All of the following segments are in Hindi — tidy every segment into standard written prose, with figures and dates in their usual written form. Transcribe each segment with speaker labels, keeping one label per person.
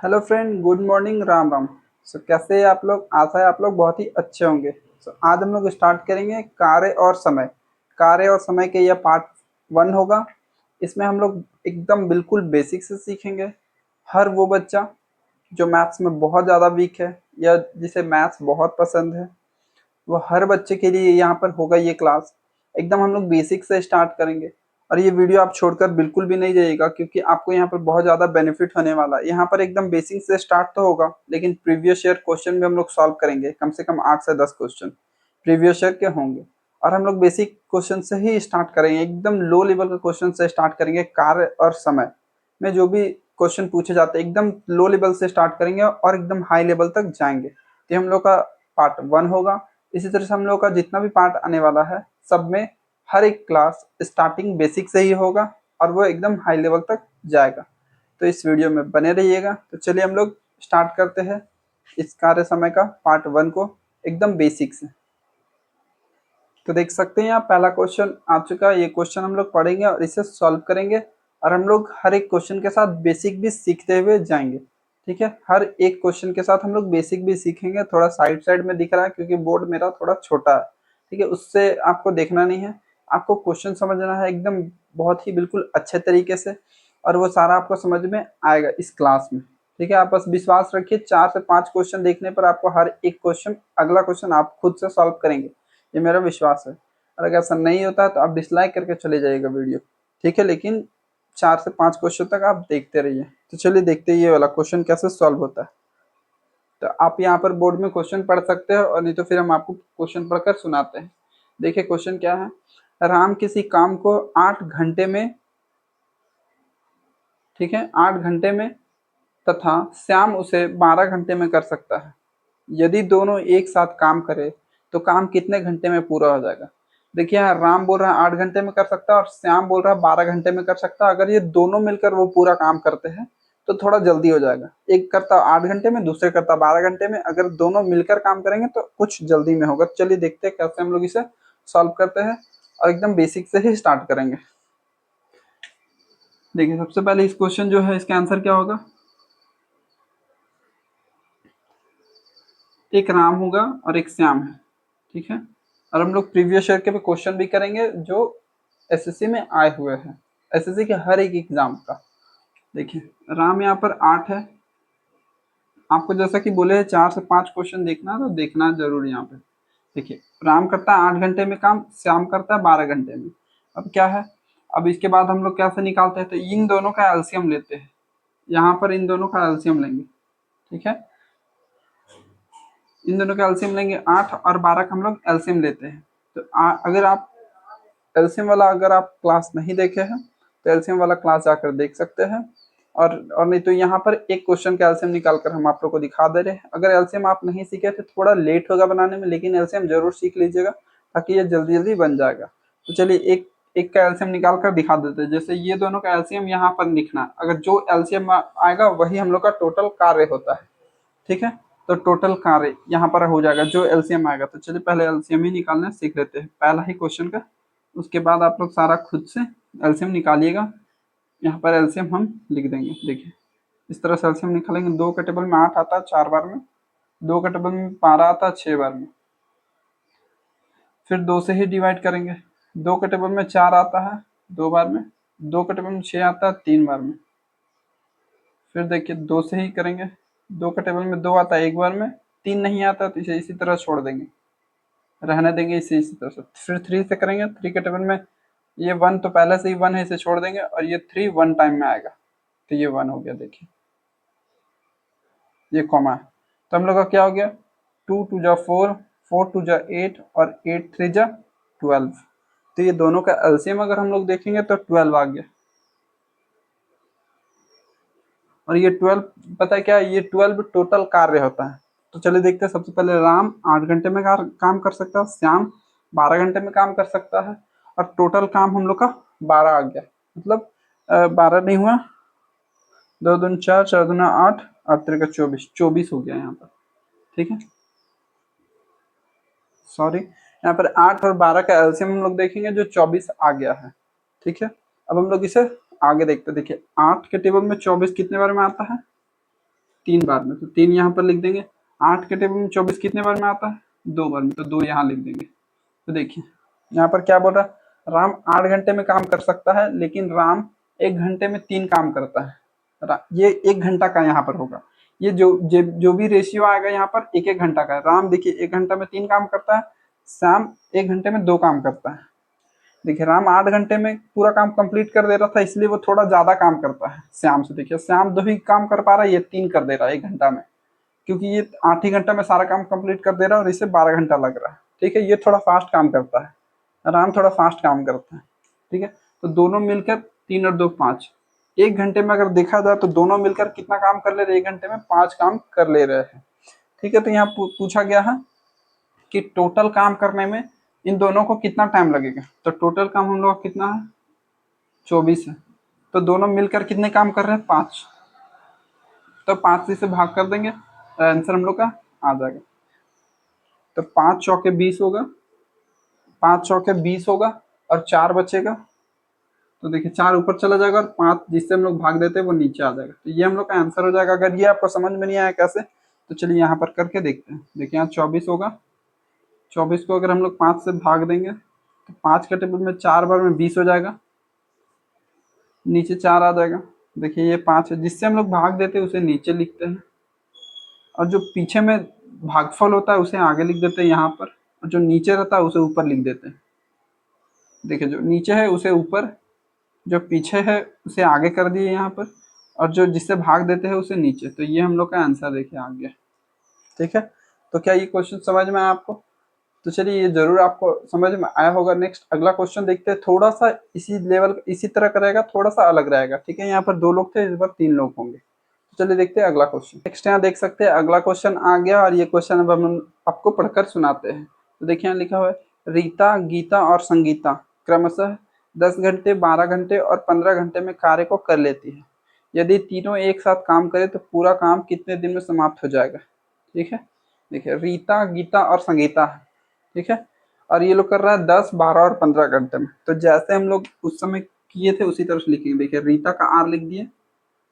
Speaker 1: Hello friend, good morning, Ram Ram. कैसे हैं आप लोग? आशा है आप लोग बहुत ही अच्छे होंगे। आज हम लोग स्टार्ट करेंगे कार्य और समय। कार्य और समय के यह पार्ट 1 होगा। इसमें हम लोग एकदम बिल्कुल बेसिक से सीखेंगे। हर वो बच्चा जो मैथ्स में बहुत ज़्यादा वीक है या जिसे मैथ्स बहुत पसंद है, वो हर बच्चे के लिए यहाँ पर होगा ये क्लास। एकदम हम लोग बेसिक से स्टार्ट करेंगे और ये वीडियो आप छोड़कर बिल्कुल भी नहीं जाइएगा, क्योंकि आपको यहाँ पर बहुत ज़्यादा बेनिफिट होने वाला है। यहाँ पर एकदम बेसिक से स्टार्ट तो होगा, लेकिन प्रीवियस ईयर क्वेश्चन भी हम लोग सॉल्व करेंगे। कम से कम 8 से 10 क्वेश्चन प्रीवियस ईयर के होंगे। और हम लोग बेसिक क्वेश्चन से ही स्टार्ट करेंगे, एकदम लो लेवल के क्वेश्चन से स्टार्ट करेंगे। कार्य और समय में जो भी क्वेश्चन पूछे जाते हैं एकदम लो लेवल से स्टार्ट करेंगे और एकदम हाई लेवल तक जाएंगे। तो हम लोग का पार्ट 1 होगा। इसी तरह से हम लोग का जितना भी पार्ट आने वाला है, सब में हर एक क्लास स्टार्टिंग बेसिक से ही होगा और वो एकदम हाई लेवल तक जाएगा। तो इस वीडियो में बने रहिएगा। तो चलिए हम लोग स्टार्ट करते हैं इस कार्य समय का पार्ट 1 को एकदम बेसिक से। तो देख सकते हैं यहाँ पहला क्वेश्चन आ चुका है। ये क्वेश्चन हम लोग पढ़ेंगे और इसे सॉल्व करेंगे, और हम लोग हर एक क्वेश्चन के साथ बेसिक भी सीखते हुए जाएंगे। ठीक है, हर एक क्वेश्चन के साथ हम लोग बेसिक भी सीखेंगे। थोड़ा साइड साइड में दिख रहा है क्योंकि बोर्ड मेरा थोड़ा छोटा है। ठीक है, उससे आपको देखना नहीं है, आपको क्वेश्चन समझना है एकदम बहुत ही बिल्कुल अच्छे तरीके से, और वो सारा आपको समझ में आएगा इस क्लास में। ठीक है, आप बस विश्वास रखिए, 4 से 5 क्वेश्चन देखने पर आपको हर एक क्वेश्चन, अगला क्वेश्चन आप खुद से सॉल्व करेंगे, ये मेरा विश्वास है। और अगर ऐसा नहीं होता है तो आप डिसलाइक करके चले जाइएगा वीडियो। ठीक है, लेकिन 4 से 5 क्वेश्चन तक आप देखते रहिए। तो चलिए देखते हैं ये वाला क्वेश्चन कैसे सॉल्व होता है। तो आप यहाँ पर बोर्ड में क्वेश्चन पढ़ सकते हो, और नहीं तो फिर हम आपको क्वेश्चन पढ़कर सुनाते हैं। देखिए क्वेश्चन क्या है। राम किसी काम को 8 घंटे में, ठीक है, 8 घंटे में तथा श्याम उसे 12 घंटे में कर सकता है। यदि दोनों एक साथ काम करें तो काम कितने घंटे में पूरा हो जाएगा? देखिए यहाँ राम बोल रहा है 8 घंटे में कर सकता है और श्याम बोल रहा है 12 घंटे में कर सकता है। अगर ये दोनों मिलकर वो पूरा काम करते हैं तो थोड़ा जल्दी हो जाएगा। एक करता 8 घंटे में, दूसरे करता 12 घंटे में। अगर दोनों मिलकर काम करेंगे तो कुछ जल्दी में होगा। चलिए देखते हैं कैसे हम लोग इसे सॉल्व करते हैं, और एकदम बेसिक से ही स्टार्ट करेंगे। देखिए सबसे पहले इस क्वेश्चन जो है, इसका आंसर क्या होगा। एक राम होगा और एक श्याम है। ठीक है, और हम लोग प्रीवियस ईयर के भी क्वेश्चन भी करेंगे जो एसएससी में आए हुए हैं, एसएससी के हर एक एग्जाम का। देखिए राम यहाँ पर 8 है। आपको जैसा कि बोले 4 से 5 क्वेश्चन देखना, तो देखना जरूर यहाँ पे। देखिए राम करता है 8 घंटे में काम, श्याम करता है 12 घंटे में। अब क्या है, अब इसके बाद हम लोग कैसे निकालते हैं, तो इन दोनों का एलसीएम लेते हैं। यहाँ पर इन दोनों का एलसीएम लेंगे। ठीक है, इन दोनों का एलसीएम लेंगे। 8 और 12 का हम लोग एलसीएम लेते हैं। तो अगर आप एलसीएम वाला अगर आप क्लास नहीं देखे हैं तो एलसीएम वाला क्लास जाकर देख सकते हैं। और नहीं तो यहाँ पर एक क्वेश्चन का एलसीएम निकाल कर हम आप लोग को दिखा दे रहे हैं। अगर एलसीएम आप नहीं सीखे तो थोड़ा लेट होगा बनाने में, लेकिन एलसीएम जरूर सीख लीजिएगा ताकि ये जल्दी जल्दी बन जाएगा। तो चलिए एक एक का एलसीएम निकाल कर दिखा देते हैं। जैसे ये दोनों का एलसीएम यहाँ पर लिखना, अगर जो एलसीएम आएगा वही हम लोग का टोटल कार्य होता है। ठीक है, तो टोटल कार्य यहाँ पर हो जाएगा जो एलसीएम आएगा। तो चलिए पहले एलसीएम ही निकालना सीख लेते हैं, पहला ही क्वेश्चन का। उसके बाद आप लोग सारा खुद से एलसीएम निकालिएगा। यहाँ पर एलसीएम हम लिख देंगे। देखिए इस तरह से एलसीएम निकालेंगे। 2 के टेबल में 8 आता है 4 बार में, 2 के टेबल में 12 आता है 6 बार में। फिर 2 से ही डिवाइड करेंगे। 2 के टेबल में 4 आता है 2 बार में, 2 के टेबल में 6 आता है 3 बार में। फिर देखिए 2 से ही करेंगे। 2 के टेबल में 2 आता है 1 बार में, 3 नहीं आता तो इसे इसी तरह छोड़ देंगे, रहने देंगे इसी तरह से। फिर 3 से करेंगे। 3 के टेबल में ये 1 तो पहले से ही 1 है, इसे छोड़ देंगे, और ये 3 1 टाइम में आएगा तो ये 1 हो गया। देखिए ये कॉमा है, तो हम लोग का क्या हो गया, 2 2 जा 4, 4 2 जा 8 और 8 3 जा 12। तो ये दोनों का एलसीएम अगर हम लोग देखेंगे तो 12 आ गया। और ये 12 पता है क्या है, ये 12 टोटल कार्य होता है। तो चलिए देखते हैं। सबसे पहले राम 8 घंटे में काम कर सकता है, श्याम 12 घंटे में काम कर सकता है, और टोटल काम हम लोग का 12 आ गया। मतलब 12 नहीं हुआ, 2 दूनी 4, 4 दूना 8, 8 तिरका 24, 24 हो गया यहाँ पर। ठीक है, सॉरी, यहाँ पर 8 और 12 का एलसीएम हम लोग देखेंगे जो 24 आ गया है। ठीक है, अब हम लोग इसे आगे देखते हैं। देखिए 8 के टेबल में 24 कितने बार में आता है, 3 बार में, तो 3 यहाँ पर लिख देंगे। 8 के टेबल में 24 कितने बार में आता है? 2 बार में, तो 2 यहाँ लिख देंगे। तो देखिए यहाँ पर क्या बोल रहा है, राम 8 घंटे में काम कर सकता है, लेकिन राम 1 घंटे में 3 काम करता है। ये 1 घंटा का यहाँ पर होगा। ये जो भी रेशियो आएगा यहाँ पर 1-1 घंटा का है। राम देखिए 1 घंटा में 3 काम करता है, श्याम 1 घंटे में 2 काम करता है। देखिए राम 8 घंटे में पूरा काम कंप्लीट कर दे रहा था, इसलिए वो थोड़ा ज्यादा काम करता है श्याम से। देखिए श्याम 2 ही काम कर पा रहा है, ये 3 कर दे रहा है 1 घंटा में, क्योंकि ये 8 ही घंटा में सारा काम कंप्लीट कर दे रहा है और इसे 12 घंटा लग रहा है। ठीक है, ये थोड़ा फास्ट काम करता है, राम थोड़ा फास्ट काम करता है। ठीक है, तो दोनों मिलकर 3 और 2 5, 1 घंटे में अगर देखा जाए तो दोनों मिलकर कितना काम कर ले रहे हैं? 1 घंटे में 5 काम कर ले रहे हैं। ठीक है, तो यहाँ पूछा गया है कि टोटल काम करने में इन दोनों को कितना टाइम लगेगा। तो टोटल काम हम लोग कितना है? 24 है। तो दोनों मिलकर कितने काम कर रहे हैं? 5। तो 5 से भाग कर देंगे, आंसर हम लोग का आ जाएगा। तो 5 चौके 20 होगा, 5 चौके 20 होगा और 4 बचेगा। तो देखिए 4 ऊपर चला जाएगा और 5 जिससे हम लोग भाग देते हैं वो नीचे आ जाएगा। तो ये हम लोग का आंसर हो जाएगा। अगर ये आपको समझ में नहीं आया कैसे, तो चलिए यहाँ पर करके देखते हैं। देखिए यहाँ 24 होगा, 24 को अगर हम लोग 5 से भाग देंगे तो 5 के टेबल में 4 बार में 20 हो जाएगा, नीचे 4 आ जाएगा। देखिए ये 5 है, जिससे हम लोग भाग देते हैं उसे नीचे लिखते हैं, और जो पीछे में भागफल होता है उसे आगे लिख देते हैं यहाँ पर, और जो नीचे रहता है उसे ऊपर लिख देते हैं। देखिए जो नीचे है उसे ऊपर, जो पीछे है उसे आगे कर दिए यहाँ पर, और जो जिससे भाग देते हैं उसे नीचे। तो ये हम लोग का आंसर देखिए आ गया। ठीक है, तो क्या ये क्वेश्चन समझ में आया आपको? तो चलिए ये जरूर आपको समझ में आया होगा। नेक्स्ट अगला क्वेश्चन देखते हैं, थोड़ा सा इसी लेवल इसी तरह का रहेगा, थोड़ा सा अलग रहेगा। ठीक है, यहाँ पर 2 लोग थे, इस बार 3 लोग होंगे। तो चलिए देखते हैं अगला क्वेश्चन। नेक्स्ट यहाँ देख सकते हैं अगला क्वेश्चन आ गया, और ये क्वेश्चन अब हम आपको पढ़कर सुनाते हैं। तो देखिए यहाँ लिखा हुआ है, रीता, गीता और संगीता क्रमशः 10 घंटे, 12 घंटे और 15 घंटे में कार्य को कर लेती है। यदि तीनों एक साथ काम करें तो पूरा काम कितने दिन में समाप्त हो जाएगा? ठीक है, देखिए रीता, गीता और संगीता है। ठीक है, और ये लोग कर रहा है 10, 12 और 15 घंटे में। तो जैसे हम लोग उस समय किए थे उसी तरह से लिखेंगे। देखिए रीता का आर लिख दिए,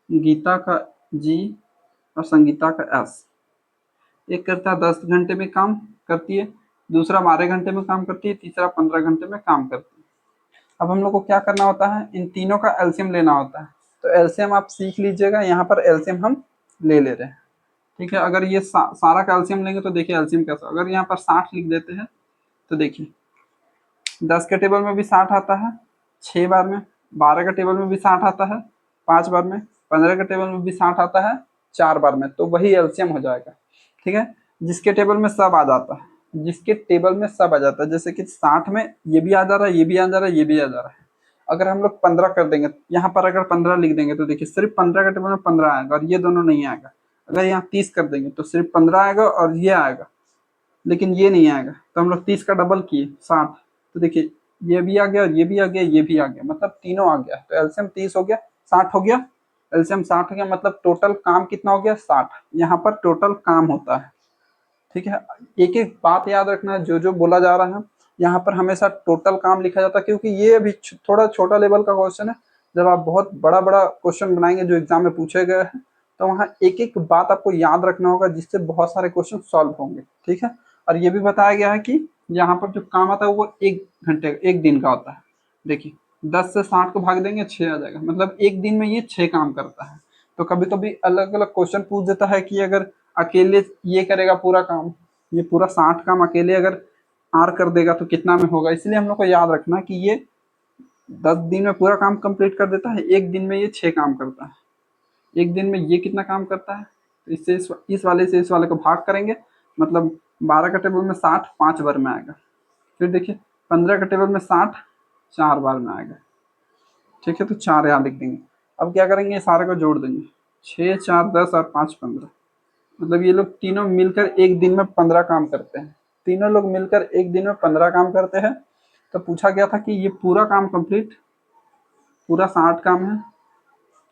Speaker 1: गीता का जी और संगीता का एस। एक करता है 10 घंटे में काम करती है, दूसरा 12 घंटे में काम करती है, तीसरा 15 घंटे में काम करती है। अब हम लोग को क्या करना होता है? इन तीनों का एलसीएम लेना होता है। तो एलसीएम आप सीख लीजिएगा, यहाँ पर एलसीएम हम ले ले रहे हैं। ठीक है, अगर ये सारा का एलसीएम लेंगे तो देखिए एलसीएम कैसा। अगर यहाँ पर 60 लिख देते हैं तो देखिए 10 के टेबल में भी 60 आता है 6 बार में, 12 के टेबल में भी 60 आता है 5 बार में, 15 के टेबल में भी 60 आता है 4 बार में। तो वही एलसीएम हो जाएगा। ठीक है, जिसके टेबल में सब आ जाता है, जिसके टेबल में सब आ जाता है, जैसे कि 60 में ये भी आ जा रहा है, ये भी आ जा रहा है, ये भी आ जा रहा है। अगर हम लोग 15 कर देंगे, यहाँ पर अगर 15 लिख देंगे तो देखिए सिर्फ 15 के टेबल में 15 आएगा और ये दोनों नहीं आएगा। अगर यहाँ 30 कर देंगे तो सिर्फ 15 आएगा और ये आएगा, लेकिन ये नहीं आएगा। तो हम लोग 30 का डबल किए 60, तो देखिए ये भी आ गया, ये भी आ गया, ये भी आ गया, मतलब तीनों आ गया। तो एलसीएम 30 हो गया, 60 हो गया, एलसीएम 60 हो गया, मतलब टोटल काम कितना हो गया? 60। यहाँ पर टोटल काम होता है। ठीक है, एक एक बात याद रखना है, जो जो बोला जा रहा है यहाँ पर हमेशा टोटल काम लिखा जाता है, क्योंकि ये अभी थोड़ा छोटा लेवल का क्वेश्चन है। जब आप बहुत बड़ा बड़ा क्वेश्चन बनाएंगे जो एग्जाम में पूछे गए हैं, तो वहाँ एक एक बात आपको याद रखना होगा, जिससे बहुत सारे क्वेश्चन सॉल्व होंगे। ठीक है, और ये भी बताया गया है कि यहाँ पर जो काम आता है वो 1 घंटे 1 दिन का होता है। देखिए 10 से 60 को भाग देंगे 6 आ जाएगा, मतलब 1 दिन में ये 6 काम करता है। तो कभी कभी अलग अलग क्वेश्चन पूछ देता है कि अगर अकेले ये करेगा पूरा काम, ये पूरा 60 काम अकेले अगर आर कर देगा तो कितना में होगा। इसलिए हम लोग को याद रखना कि ये 10 दिन में पूरा काम कंप्लीट कर देता है, 1 दिन में ये 6 काम करता है। 1 दिन में ये कितना काम करता है? तो इससे इस वाले से इस वाले को भाग करेंगे, मतलब 12 का टेबल में 60 5 बार में आएगा। फिर देखिए 15 का टेबल में 60 4 बार में आएगा। ठीक है, तो 4 यहाँ लिख देंगे। अब क्या करेंगे? सारे को जोड़ देंगे, 6 4 10 और 5 15, मतलब ये लोग तीनों मिलकर 1 दिन में 15 काम करते हैं। तीनों लोग मिलकर 1 दिन में 15 काम करते हैं। तो पूछा गया था कि ये पूरा काम कंप्लीट, पूरा 60 काम है,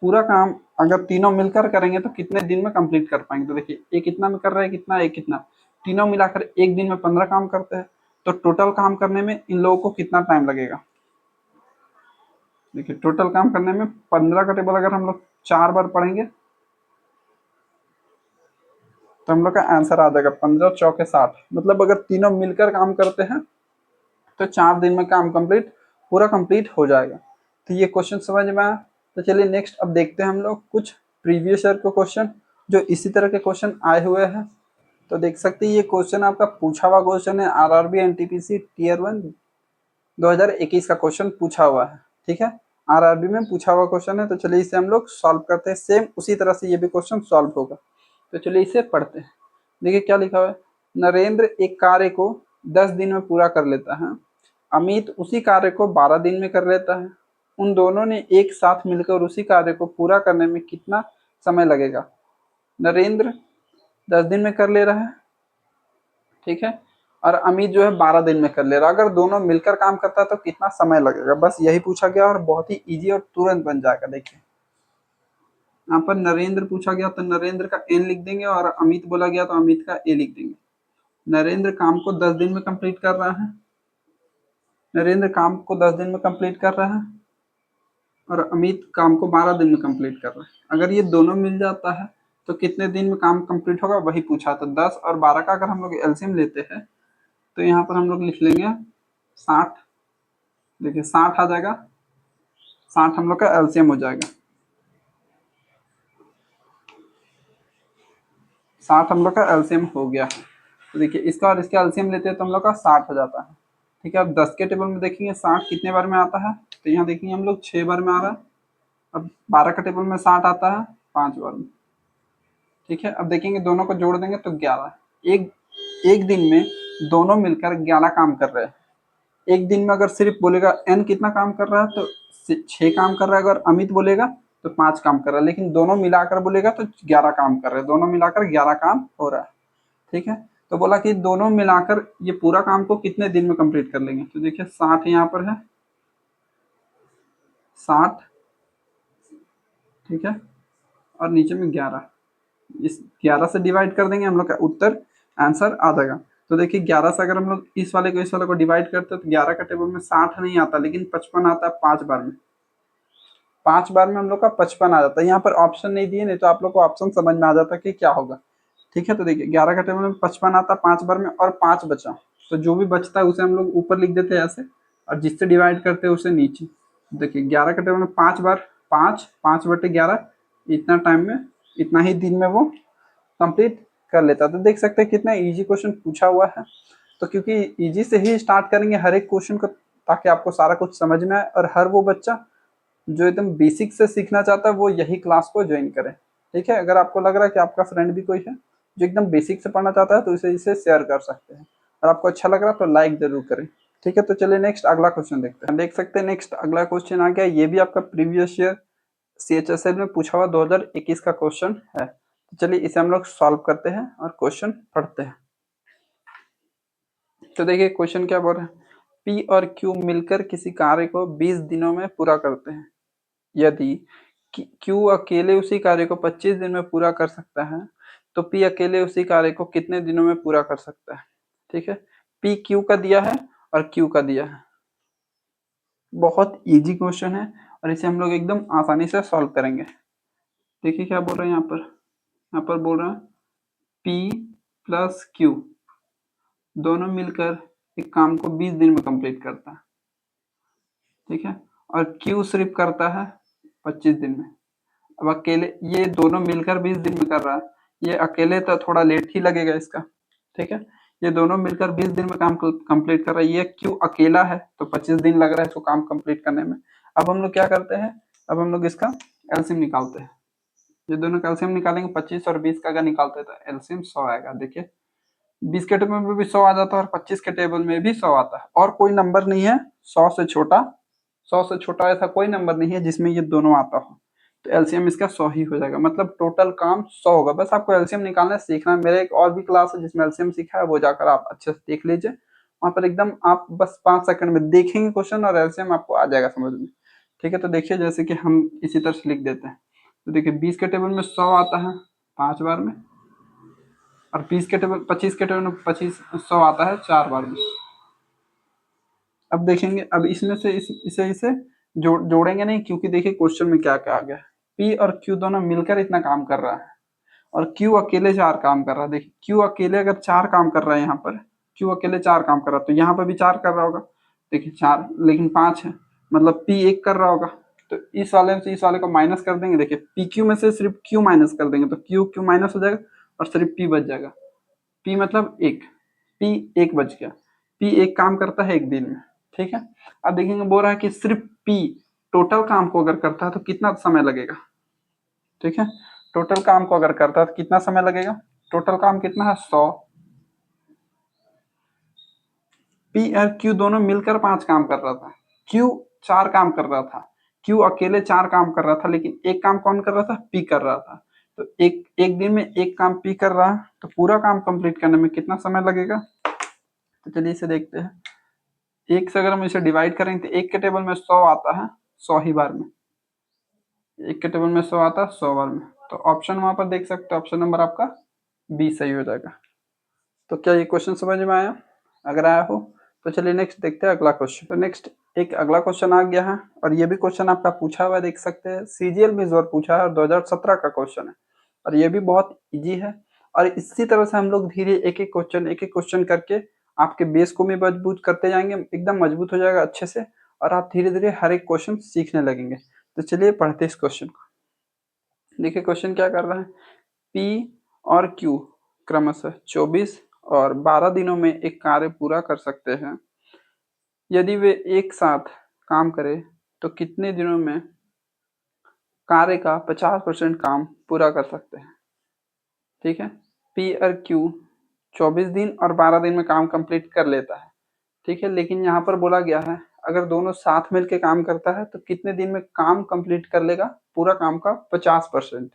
Speaker 1: पूरा काम अगर तीनों मिलकर करेंगे तो कितने दिन में कंप्लीट कर पाएंगे। तो देखिए एक कितना में कर रहे हैं, कितना एक कितना, तीनों मिलाकर 1 दिन में 15 काम करते हैं। तो टोटल काम करने में इन लोगों को कितना टाइम लगेगा? देखिए टोटल काम करने में 15 का टेबल अगर हम लोग 4 बार पढ़ेंगे तो हम लोग का आंसर आ जाएगा 15 चौके 60। मतलब अगर तीनों मिलकर काम करते हैं तो 4 दिन में काम कंप्लीट पूरा कंप्लीट हो जाएगा। तो ये क्वेश्चन समझ में आया। तो चलिए नेक्स्ट अब देखते हैं हम लोग कुछ प्रीवियस ईयर के क्वेश्चन जो इसी तरह के क्वेश्चन आए हुए हैं। तो देख सकते हैं ये क्वेश्चन आपका पूछा हुआ क्वेश्चन है, आरआरबी एनटीपीसी टीयर 1 2021 का क्वेश्चन पूछा हुआ है। ठीक है, आरआरबी में पूछा हुआ क्वेश्चन है। तो चलिए इसे हम लोग सॉल्व करते हैं, सेम उसी तरह से ये भी क्वेश्चन सॉल्व होगा। तो चलिए इसे पढ़ते हैं। देखिए क्या लिखा हुआ है, नरेंद्र एक कार्य को 10 दिन में पूरा कर लेता है, अमित उसी कार्य को 12 दिन में कर लेता है। उन दोनों ने एक साथ मिलकर उसी कार्य को पूरा करने में कितना समय लगेगा? नरेंद्र 10 दिन में कर ले रहा है, ठीक है, और अमित जो है 12 दिन में कर ले रहा है। अगर दोनों मिलकर काम करता है तो कितना समय लगेगा? बस यही पूछा गया और बहुत ही इजी और तुरंत बन जाएगा। देखिए यहाँ पर नरेंद्र पूछा गया तो नरेंद्र का एन लिख देंगे और अमित बोला गया तो अमित का ए लिख देंगे। नरेंद्र काम को 10 दिन में कंप्लीट कर रहा है, नरेंद्र काम को 10 दिन में कंप्लीट कर रहा है और अमित काम को 12 दिन में कंप्लीट कर रहा है। अगर ये दोनों मिल जाता है तो कितने दिन में काम कंप्लीट होगा वही पूछा। तो 10 और 12 का अगर हम लोग एलसीएम लेते हैं तो यहाँ पर हम लोग लिख लेंगे 60। देखिए 60 आ जाएगा, 60 हम लोग का एलसीएम हो जाएगा। 60 हम लोग का एलसीएम हो गया। तो देखिए इसका और इसका एलसीएम लेते हैं तो हम लोग का 60 हो जाता है। ठीक है, अब 10 के टेबल में देखेंगे 60 कितने बार में आता है, तो यहाँ देखेंगे हम लोग 6 बार में आ रहा है। अब 12 का टेबल में 60 आता है 5 बार में। ठीक है, अब देखेंगे दोनों को जोड़ देंगे तो 11। एक दिन में दोनों मिलकर 11 काम कर रहे हैं। एक दिन में अगर सिर्फ बोलेगा एन कितना काम कर रहा है तो 6 काम कर रहा है, अगर अमित बोलेगा तो 5 काम कर रहा है, लेकिन दोनों मिलाकर बोलेगा तो 11 काम कर रहे हैं। दोनों मिलाकर 11 काम हो रहा है। ठीक है, तो बोला कि दोनों मिलाकर ये पूरा काम को कितने दिन में कंप्लीट कर लेंगे। तो देखिए 60 यहाँ पर है, 60, ठीक है, और नीचे में 11। इस 11 से डिवाइड कर देंगे, हम लोग का उत्तर आंसर आ जाएगा। तो देखिए 11 से अगर हम लोग इस वाले को इस वाले को डिवाइड करते हैं तो 11 का टेबल में 60 नहीं आता, लेकिन 55 आता है 5 बार में। 5 बार में हम लोग का 55 आ जाता है। यहाँ पर ऑप्शन नहीं दिए, नहीं तो आप लोग को ऑप्शन समझ में आ जाता कि क्या होगा। ठीक है, तो देखिए 11 का टेबल में 55 आता है 5 बार में और 5 बचा, तो जो भी बचता है उसे हम लोग ऊपर लिख देते हैं ऐसे, और जिससे डिवाइड करते हैं उसे नीचे। देखिए 11 का टेबल में 5 बार, 5/11 इतना टाइम में, इतना ही दिन में वो कंप्लीट कर लेता। तो देख सकते हैं कितना इजी क्वेश्चन पूछा हुआ है। तो क्योंकि इजी से ही स्टार्ट करेंगे हर एक क्वेश्चन को, ताकि आपको सारा कुछ समझ में आए, और हर वो बच्चा जो एकदम बेसिक से सीखना चाहता है वो यही क्लास को ज्वाइन करे। ठीक है, अगर आपको लग रहा है कि आपका फ्रेंड भी कोई है जो एकदम बेसिक से पढ़ना चाहता है तो इसे शेयर कर सकते हैं, और आपको अच्छा लग रहा है तो लाइक जरूर करें। ठीक है, तो चलिए नेक्स्ट अगला क्वेश्चन देखते हैं। देख सकते हैं नेक्स्ट अगला क्वेश्चन आ गया, ये भी आपका प्रीवियस ईयर CHSL में पूछा हुआ 2021 का क्वेश्चन है। तो चलिए इसे हम लोग सॉल्व करते हैं और क्वेश्चन पढ़ते हैं। तो देखिए क्वेश्चन क्या बोल रहा है, P और Q मिलकर किसी कार्य को 20 दिनों में पूरा करते हैं। यदि Q अकेले उसी कार्य को 25 दिन में पूरा कर सकता है तो P अकेले उसी कार्य को कितने दिनों में पूरा कर सकता है। ठीक है, P Q का दिया है और Q का दिया है। बहुत इजी क्वेश्चन है और इसे हम लोग एकदम आसानी से सॉल्व करेंगे। देखिए क्या बोल रहे हैं यहाँ पर बोल रहे हैं P प्लस Q दोनों मिलकर एक काम को 20 दिन में कंप्लीट करता है। ठीक है, और Q सिर्फ करता है 25 दिन में। अब अकेले ये दोनों मिलकर 20 दिन में कर रहा है, ये अकेले तो थोड़ा लेट ही लगेगा इसका। ठीक है, ये दोनों मिलकर 20 दिन में काम कंप्लीट कर रहा है, ये क्यों अकेला है तो 25 दिन लग रहा है इसको काम कंप्लीट करने में। अब हम लोग क्या करते हैं, अब हम लोग इसका एलसीएम निकालते हैं। ये दोनों का एलसीएम निकालेंगे, 25 और 20 का अगर निकालते हैं तो एलसीएम 100 आएगा। देखिए 20 के टेबल में भी 100 आ जाता है और 25 के टेबल में भी 100 आता है, और कोई नंबर नहीं है 100 से छोटा, 100 से छोटा ऐसा कोई नंबर नहीं है जिसमें ये दोनों आता हो। तो एलसीएम इसका 100 ही हो जाएगा, मतलब टोटल काम 100 होगा। बस आपको एलसीएम निकालना सीखना है। मेरे एक और भी क्लास है जिसमें एलसीएम सीखा है, वो जाकर आप अच्छे से देख लीजिए। वहां पर एकदम आप बस 5 सेकंड में देखेंगे क्वेश्चन और एलसीएम आपको आ जाएगा समझ में। ठीक है, तो देखिए जैसे कि हम इसी तरह से लिख देते हैं। तो देखिए 20 के टेबल में 100 आता है 5 बार में, और 25 के टेबल में 100 आता है 4 बार में। अब देखेंगे, अब इसमें से इसे जोड़ेंगे नहीं, क्योंकि देखिए क्वेश्चन में क्या क्या आ गया, P और Q दोनों मिलकर इतना काम कर रहा है और क्यू अकेले 4 काम कर रहा है। देखिए क्यू अकेले अगर 4 काम कर रहा है यहाँ पर, क्यू अकेले 4 काम कर रहा है तो यहाँ पर भी 4 कर रहा होगा। देखिए 4 लेकिन 5 है, मतलब पी 1 कर रहा होगा। तो इस वाले से इस वाले को माइनस कर देंगे। देखिए पी क्यू में से सिर्फ क्यू माइनस कर देंगे तो क्यू क्यू माइनस हो जाएगा और सिर्फ पी बच जाएगा। पी मतलब 1, पी 1 बच गया। पी 1 काम करता है 1 दिन में, ठीक है। अब देखेंगे बोल रहा है कि सिर्फ पी टोटल काम को अगर करता है तो कितना समय लगेगा, ठीक है। टोटल काम को अगर करता है तो कितना समय लगेगा, टोटल काम कितना है 100। पी और क्यू दोनों मिलकर 5 काम कर रहा था, क्यू 4 काम कर रहा था, क्यू अकेले 4 काम कर रहा था, लेकिन एक काम कौन कर रहा था, पी कर रहा था। तो एक एक दिन में एक काम पी कर रहा है तो पूरा काम कंप्लीट करने में कितना समय लगेगा। तो चलिए इसे देखते हैं। एक से अगर हम इसे डिवाइड करेंगे तो एक के टेबल में 100 आता है, 100 ही बार में। एक के टेबल में 100 आता है 100 बार में। तो ऑप्शन वहां पर देख सकते हो, ऑप्शन नंबर आपका बी सही हो जाएगा। तो क्या ये क्वेश्चन समझ में आया? अगर आया हो तो चलिए नेक्स्ट देखते हैं अगला क्वेश्चन। तो नेक्स्ट एक अगला क्वेश्चन आ गया है और ये भी क्वेश्चन आपका पूछा हुआ है, देख सकते हैं। सीजीएल में इस बार पूछा है और 2017 का क्वेश्चन है और ये भी बहुत इजी है। और इसी तरह से हम लोग धीरे एक एक क्वेश्चन करके आपके बेस को भी मजबूत करते जाएंगे, एकदम मजबूत हो जाएगा अच्छे से और आप धीरे धीरे हर एक क्वेश्चन सीखने लगेंगे। तो चलिए पढ़ते इस क्वेश्चन को। देखिए क्वेश्चन क्या कर रहा है, पी और क्यू क्रमशः 24 और 12 दिनों में एक कार्य पूरा कर सकते हैं। यदि वे एक साथ काम करें तो कितने दिनों में कार्य का 50% काम पूरा कर सकते हैं, ठीक है। पी और क्यू 24 दिन और 12 दिन में काम कंप्लीट कर लेता है, ठीक है। लेकिन यहाँ पर बोला गया है अगर दोनों साथ मिलकर काम करता है तो कितने दिन में काम कंप्लीट कर लेगा, पूरा काम का 50%।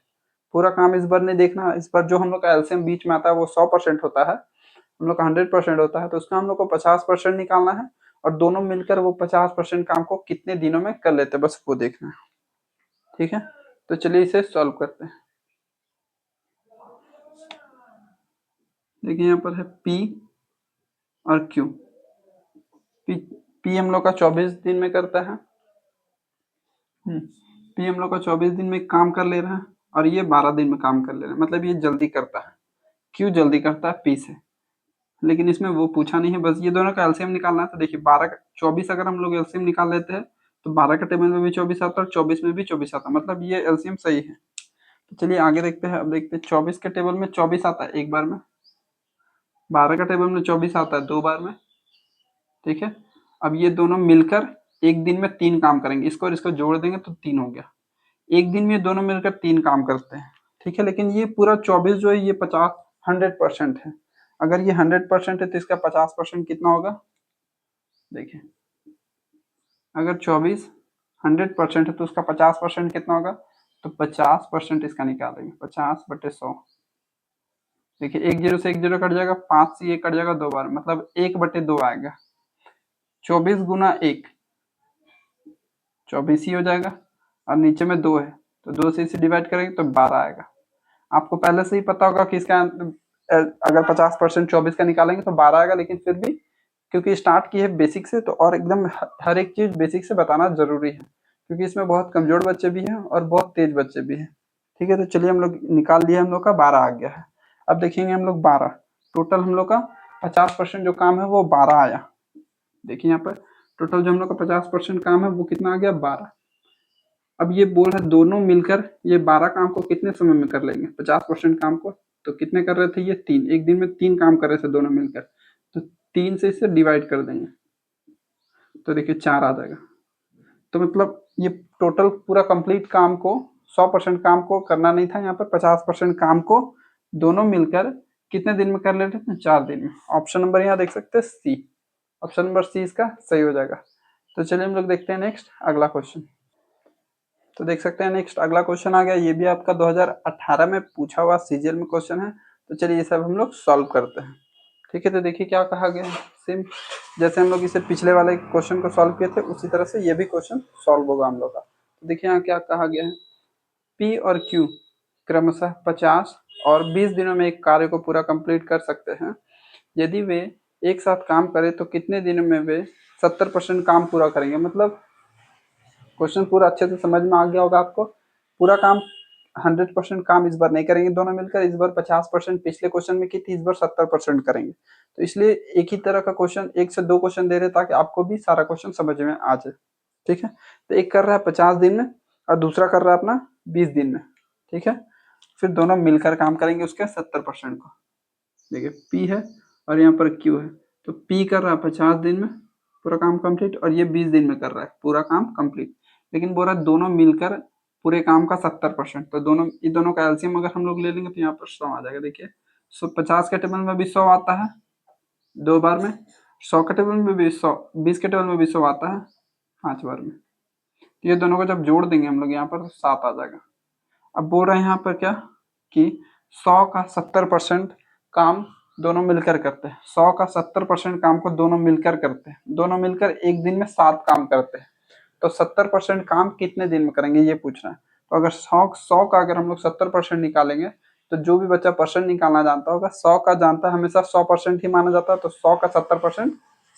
Speaker 1: पूरा काम इस बार नहीं देखना, इस बार जो हम लोग का एलसीएम बीच में आता है वो 100% होता है, हम लोग का 100% होता है, तो उसका हम लोग को 50% निकालना है और दोनों मिलकर वो 50% काम को कितने दिनों में कर लेते हैं, बस वो देखना है, ठीक है। तो चलिए इसे सॉल्व करते हैं। देखिए यहाँ पर है पी और क्यू। पी हम लोग का 24 दिन में करता है, पी हम लोग का 24 दिन में काम कर ले रहा है और ये 12 दिन में काम कर ले रहा है, मतलब ये जल्दी करता है। क्यू जल्दी करता है पी से, लेकिन इसमें वो पूछा नहीं है, बस ये दोनों का एलसीएम निकालना है। तो देखिए 24 अगर हम लोग एलसीएम निकाल लेते हैं तो 12 के टेबल में भी 24 आता है और 24 में भी 24 आता है, मतलब ये एलसीएम सही है। तो चलिए आगे देखते हैं। अब देखते हैं 24 के टेबल में 24 आता है एक बार में, 12 का टेबल में 24 आता है 2 बार में, ठीक है। अब ये दोनों मिलकर एक दिन में 3 काम करेंगे, इसको और इसको जोड़ देंगे तो 3 हो गया। एक दिन में ये दोनों मिलकर 3 काम करते हैं, ठीक है। लेकिन ये पूरा 24 जो है ये 100% है। अगर ये 100% है तो इसका 50% कितना होगा, देखिए अगर 24 100% है तो उसका 50% कितना होगा, तो 50% इसका निकालेंगे, 50/100। देखिए 1 जीरो से 1 जीरो कट जाएगा, 5 से 1 कट जाएगा 2 बार, मतलब 1/2 आएगा। 24 गुना 1 24 ही हो जाएगा और नीचे में 2 है तो 2 से इसे डिवाइड करेंगे तो 12 आएगा। आपको पहले से ही पता होगा कि इसका अगर 50% 24 का निकालेंगे तो 12 आएगा, लेकिन फिर भी क्योंकि स्टार्ट की है बेसिक से तो और एकदम हर एक चीज बेसिक से बताना जरूरी है, क्योंकि इसमें बहुत कमजोर बच्चे भी हैं और बहुत तेज बच्चे भी हैं, ठीक है। तो चलिए हम लोग निकाल लिए, हम लोग का 12 आ गया है। अब देखेंगे हम लोग 12 टोटल हम लोग का 50% जो काम है वो 12 आया। देखिए यहाँ पर टोटल जो हम लोग का 50% काम है वो कितना आ गया, 12। अब ये बोल रहा है दोनों मिलकर ये 12 काम को कितने समय में कर लेंगे, 50% काम को। तो कितने कर रहे थे ये 3, एक दिन में 3 काम कर रहे थे दोनों मिलकर, तो 3 से इसे डिवाइड कर देंगे तो देखिए 4 आ जाएगा। तो मतलब ये टोटल पूरा कंप्लीट काम को 100% काम को करना नहीं था, यहाँ पर 50% काम को दोनों मिलकर कितने दिन में कर लेते थे, 4 दिन में। ऑप्शन नंबर यहाँ देख सकते हैं सी, ऑप्शन नंबर सी इसका सही हो जाएगा। तो चलिए हम लोग देखते हैं नेक्स्ट अगला क्वेश्चन। तो देख सकते हैं नेक्स्ट अगला क्वेश्चन आ गया, ये भी आपका 2018 में पूछा हुआ सीजीएल में क्वेश्चन है। तो चलिए ये सब हम लोग सॉल्व करते हैं, ठीक है। तो देखिए क्या कहा गया है, सेम जैसे हम लोग इसे पिछले वाले क्वेश्चन को सॉल्व किए थे उसी तरह से ये भी क्वेश्चन सॉल्व होगा हम लोग का। तो देखिए यहाँ क्या कहा गया है, पी और क्यू क्रमशः 50 और 20 दिनों में एक कार्य को पूरा कंप्लीट कर सकते हैं। यदि वे एक साथ काम करें तो कितने दिनों में वे 70% काम पूरा करेंगे। मतलब क्वेश्चन पूरा अच्छे से समझ में आ गया होगा आपको। पूरा काम 100% काम इस बार नहीं करेंगे दोनों मिलकर, इस बार 50% पिछले क्वेश्चन में की थी, इस बार 70% करेंगे। तो इसलिए एक ही तरह का क्वेश्चन, 1 से 2 क्वेश्चन दे रहे ताकि आपको भी सारा क्वेश्चन समझ में आ जाए। ठीक है, तो एक कर रहा है 50 दिन में और दूसरा कर रहा है अपना 20 दिन में। ठीक है, फिर दोनों मिलकर काम करेंगे उसके 70% को। देखिए P है और यहाँ पर Q है, तो P कर रहा है 50 दिन में पूरा काम कंप्लीट और ये 20 दिन में कर रहा है पूरा काम कंप्लीट। लेकिन बोल रहा है दोनों मिलकर पूरे काम का 70%, तो दोनों इन दोनों का एलसीएम अगर हम लोग ले लेंगे तो यहाँ पर 100 आ जाएगा। देखिए 50 के टेबल में भी 100 आता है 2 बार में, 100 के टेबल में भी 100, 20 के टेबल में भी 100 आता है 5 बार में। तो ये दोनों को जब जोड़ देंगे हम लोग यहाँ पर तो 7 आ जाएगा। अब बोल रहे हैं यहाँ पर क्या कि 100 का 70% काम दोनों मिलकर करते हैं, 100 का 70% काम को दोनों मिलकर करते हैं, दोनों मिलकर एक दिन में 7 काम करते हैं, तो 70% काम कितने दिन में करेंगे ये पूछना है। तो अगर 100 का अगर हम लोग 70% निकालेंगे तो जो भी बच्चा परसेंट निकालना जानता होगा, 100 का जानता है हमेशा 100% ही माना जाता है, तो 100 का 70%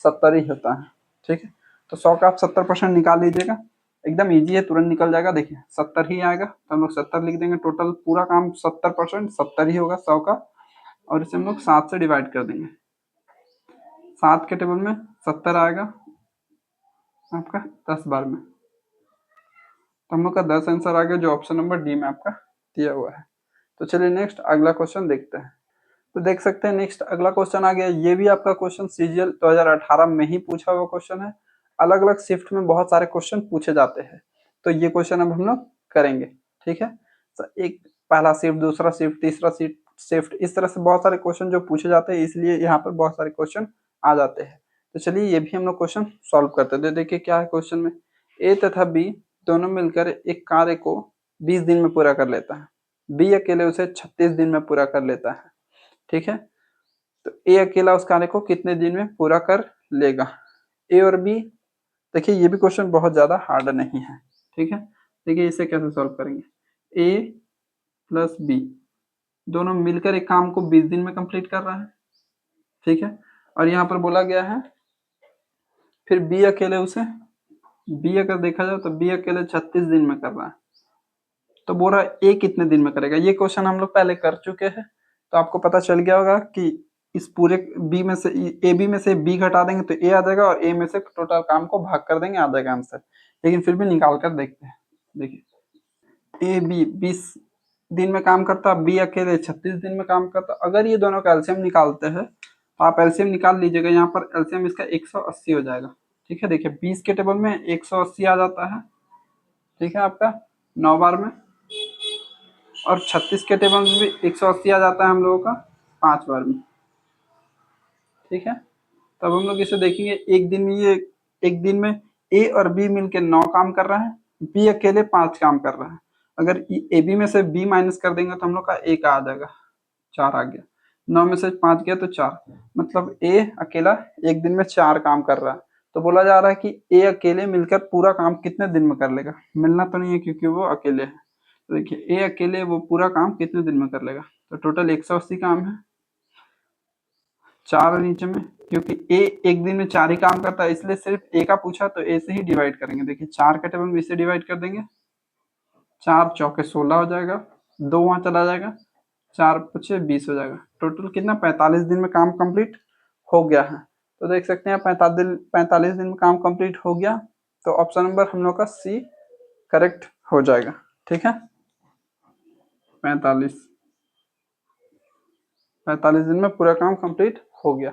Speaker 1: 70 ही होता है। ठीक है, तो 100 का आप 70% निकाल लीजिएगा, एकदम इजी है, तुरंत निकल जाएगा। देखिए 70 ही आएगा तो हम लोग 70 लिख देंगे, टोटल पूरा काम 70% 70 ही होगा 100 का, और इसे हम लोग 7 से डिवाइड कर देंगे। 7 के टेबल में 70 आएगा आपका 10 बार में, तो हम लोग का 10 आंसर आ गया जो ऑप्शन नंबर डी में आपका दिया हुआ है। तो चलिए नेक्स्ट अगला क्वेश्चन देखते हैं। तो देख सकते हैं नेक्स्ट अगला क्वेश्चन आ गया, ये भी आपका क्वेश्चन सीजीएल 2018 में ही पूछा हुआ क्वेश्चन है। अलग अलग शिफ्ट में बहुत सारे क्वेश्चन पूछे जाते हैं, तो ये क्वेश्चन अब हम लोग करेंगे। ठीक है, तो एक पहला शिफ्ट, दूसरा शिफ्ट, तीसरा शिफ्ट, इस तरह से बहुत सारे क्वेश्चन जो पूछे जाते हैं, इसलिए यहाँ पर बहुत सारे क्वेश्चन आ जाते हैं। तो चलिए ये भी हम लोग क्वेश्चन सॉल्व करते हैं। देखिए क्या है क्वेश्चन में, ए तथा बी दोनों मिलकर एक कार्य को 20 दिन में पूरा कर लेता है, बी अकेले उसे 36 दिन में पूरा कर लेता है। ठीक है, तो ए अकेला उस कार्य को कितने दिन में पूरा कर लेगा। ए और बी, देखिए ये भी क्वेश्चन बहुत ज्यादा हार्ड नहीं है। ठीक है, देखिए इसे कैसे सॉल्व करेंगे, ए प्लस बी दोनों मिलकर एक काम को 20 दिन में कंप्लीट कर रहा है। ठीक है, और यहाँ पर बोला गया है फिर बी अकेले उसे, बी अगर देखा जाए तो बी अकेले 36 दिन में कर रहा है, तो बोल रहा है ए कितने दिन में करेगा। ये क्वेश्चन हम लोग पहले कर चुके हैं, तो आपको पता चल गया होगा कि इस पूरे बी में से ए बी में से बी घटा देंगे तो ए आ जाएगा, और ए में से टोटल काम को भाग कर देंगे, आ जाएगा आंसर। लेकिन फिर भी निकाल कर देखते हैं। देखिए ए बी 20 दिन में काम करता, बी अकेले 36 दिन में काम करता। अगर ये दोनों का एलसीएम निकालते हैं तो आप एलसीएम निकाल लीजिएगा, यहाँ पर एलसीएम इसका 180 हो जाएगा। ठीक है, देखिए 20 के टेबल में 180 आ जाता है। ठीक है, आपका 9 बार में, और 36 के टेबल में भी 180 आ जाता है हम लोगों का 5 बार में। ठीक है, तब हम लोग इसे देखेंगे एक दिन में, ये एक दिन में ए और बी मिलके 9 काम कर रहा है, बी अकेले 5 काम कर रहा है। अगर ए बी में से बी माइनस कर देंगे तो हम लोग का ए का आ जाएगा, 4 आ गया, 9 में से 5 गया तो 4, मतलब ए अकेला एक दिन में 4 काम कर रहा है। तो बोला जा रहा है कि ए अकेले मिलकर पूरा काम कितने दिन में कर लेगा। मिलना तो नहीं है क्योंकि वो अकेले है, तो देखिए ए अकेले वो पूरा काम कितने दिन में कर लेगा, तो टोटल 180 काम है, 4 नीचे में, क्योंकि ए एक दिन में 4 ही काम करता है इसलिए सिर्फ ए का पूछा तो ए से ही डिवाइड करेंगे। देखिए 4 का टेबल में इसे डिवाइड कर देंगे, 4 चौके 16 हो जाएगा, 2 वहां चला जाएगा, 4 पचे 20 हो जाएगा, टोटल कितना 45 दिन में काम कंप्लीट हो गया है। तो देख सकते हैं 45 दिन में काम कंप्लीट हो गया, तो ऑप्शन नंबर हम लोग का सी करेक्ट हो जाएगा। ठीक है, 45 दिन में पूरा काम कंप्लीट हो गया।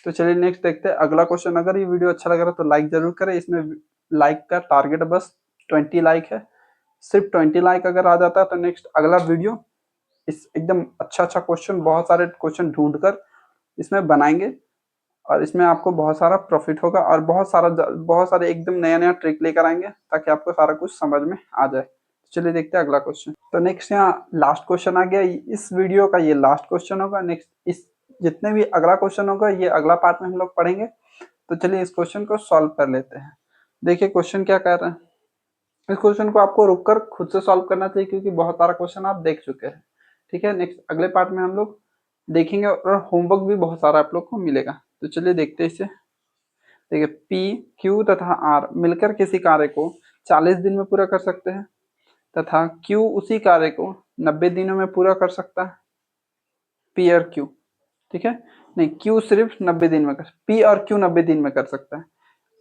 Speaker 1: तो चलिए नेक्स्ट देखते हैं अगला क्वेश्चन। अगर ये वीडियो अच्छा लग रहा है तो लाइक जरूर करें, इसमें लाइक का टारगेट बस 20 लाइक है, सिर्फ 20 लाइक अगर आ जाता है तो नेक्स्ट अगला वीडियो इस एकदम अच्छा क्वेश्चन, बहुत सारे क्वेश्चन ढूंढ कर इसमें बनाएंगे, और इसमें आपको बहुत सारा प्रॉफिट होगा, और बहुत सारे एकदम नया नया ट्रिक लेकर आएंगे ताकि आपको सारा कुछ समझ में आ जाए। चलिए देखते हैं अगला क्वेश्चन। तो नेक्स्ट यहाँ लास्ट क्वेश्चन आ गया, इस वीडियो का ये लास्ट क्वेश्चन होगा। नेक्स्ट इस जितने भी अगला क्वेश्चन होगा ये अगला पार्ट में हम लोग पढ़ेंगे। तो चलिए इस क्वेश्चन को सॉल्व कर लेते हैं। देखिए क्वेश्चन क्या कर रहा है, इस क्वेश्चन को आपको रुककर खुद से सॉल्व करना चाहिए क्योंकि बहुत सारा क्वेश्चन आप देख चुके हैं। ठीक है, नेक्स्ट अगले पार्ट में हम लोग देखेंगे, और होमवर्क भी बहुत सारा आप लोग को मिलेगा। तो चलिए देखते हैं इसे। देखिए पी क्यू तथा आर मिलकर किसी कार्य को 40 दिन में पूरा कर सकते हैं। तथा Q उसी कार्य को 90 दिनों में पूरा कर सकता है, P और Q, ठीक है। नहीं, Q सिर्फ 90 दिन में कर, P और Q 90 दिन में कर सकता है।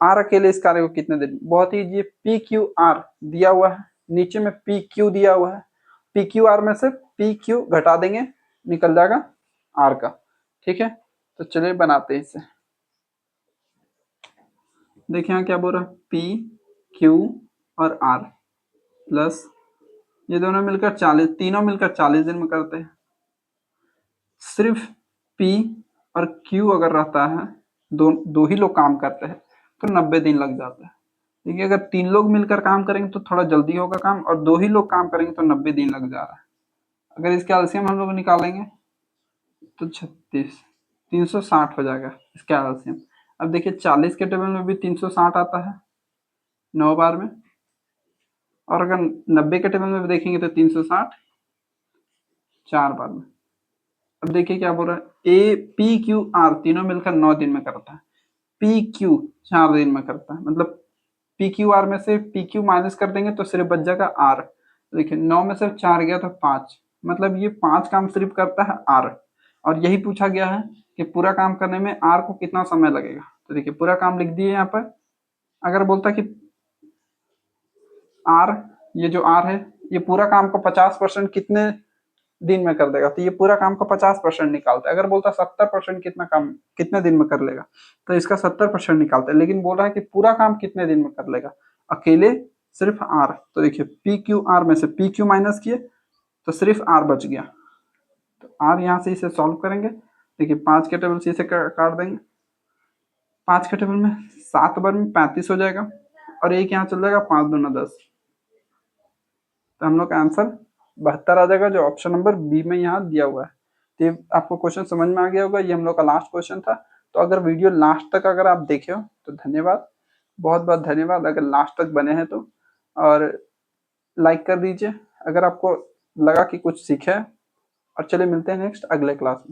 Speaker 1: R अकेले इस कार्य को कितने दिन, बहुत ही ये PQR दिया हुआ है, नीचे में PQ दिया हुआ है, PQR में से PQ घटा देंगे, निकल जाएगा R का, ठीक है। तो चलिए बनाते हैं इसे। देखिए यहाँ क्या बोल रहा है, PQ और R प्लस ये दोनों मिलकर 40, तीनों मिलकर 40 दिन में करते हैं। सिर्फ P और Q अगर रहता है, दो ही लोग काम करते हैं तो 90 दिन लग जाता है। देखिए अगर 3 लोग मिलकर काम करेंगे तो थोड़ा जल्दी होगा काम, और 2 ही लोग काम करेंगे तो 90 दिन लग जा रहा है। अगर इसका एलसीएम हम लोग निकालेंगे तो 36, 360 हो जाएगा इसका एलसीएम। अब देखिए 40 के टेबल में भी 360 आता है 9 बार में, और अगर 90 के टेबल में भी देखेंगे तो 360 4 बार में। अब देखिए क्या बोल रहा है, PQR तीनों मिलकर 9 दिन में करता है, PQ 4 दिन में करता है, मतलब PQR में से PQ माइनस कर देंगे तो सिर्फ बच जाएगा R। देखिए 9 में से 4 गया तो 5, मतलब ये 5 काम सिर्फ करता है R, और यही पूछा गया है कि पूरा काम करने में R को कितना समय लगेगा। तो देखिए पूरा काम लिख दिए यहाँ पर। अगर बोलता कि R, ये जो R है ये पूरा काम को 50% कितने दिन में कर देगा, तो ये पूरा काम का 50% निकालता है। अगर बोलता 70% कितना काम कितने दिन में कर लेगा, तो इसका 70% निकालता है। लेकिन बोल रहा है कि पूरा काम कितने दिन में कर लेगा अकेले, सिर्फ R। तो देखिए PQR में से PQ माइनस किए तो सिर्फ R बच गया, तो R यहाँ से इसे सॉल्व करेंगे। देखिए 5 के टेबल से इसे काट देंगे, 5 के टेबल में 7 बार में 35 हो जाएगा, और एक यहाँ चल जाएगा 5 दूना 10, तो हम लोग का आंसर 72 आ जाएगा, जो ऑप्शन नंबर बी में यहाँ दिया हुआ है। तो ये आपको क्वेश्चन समझ में आ गया होगा, ये हम लोग का लास्ट क्वेश्चन था। तो अगर वीडियो लास्ट तक अगर आप देखे हो तो धन्यवाद, बहुत बहुत धन्यवाद अगर लास्ट तक बने हैं तो, और लाइक कर दीजिए अगर आपको लगा कि कुछ सीखे। और चलिए मिलते हैं नेक्स्ट अगले क्लास में।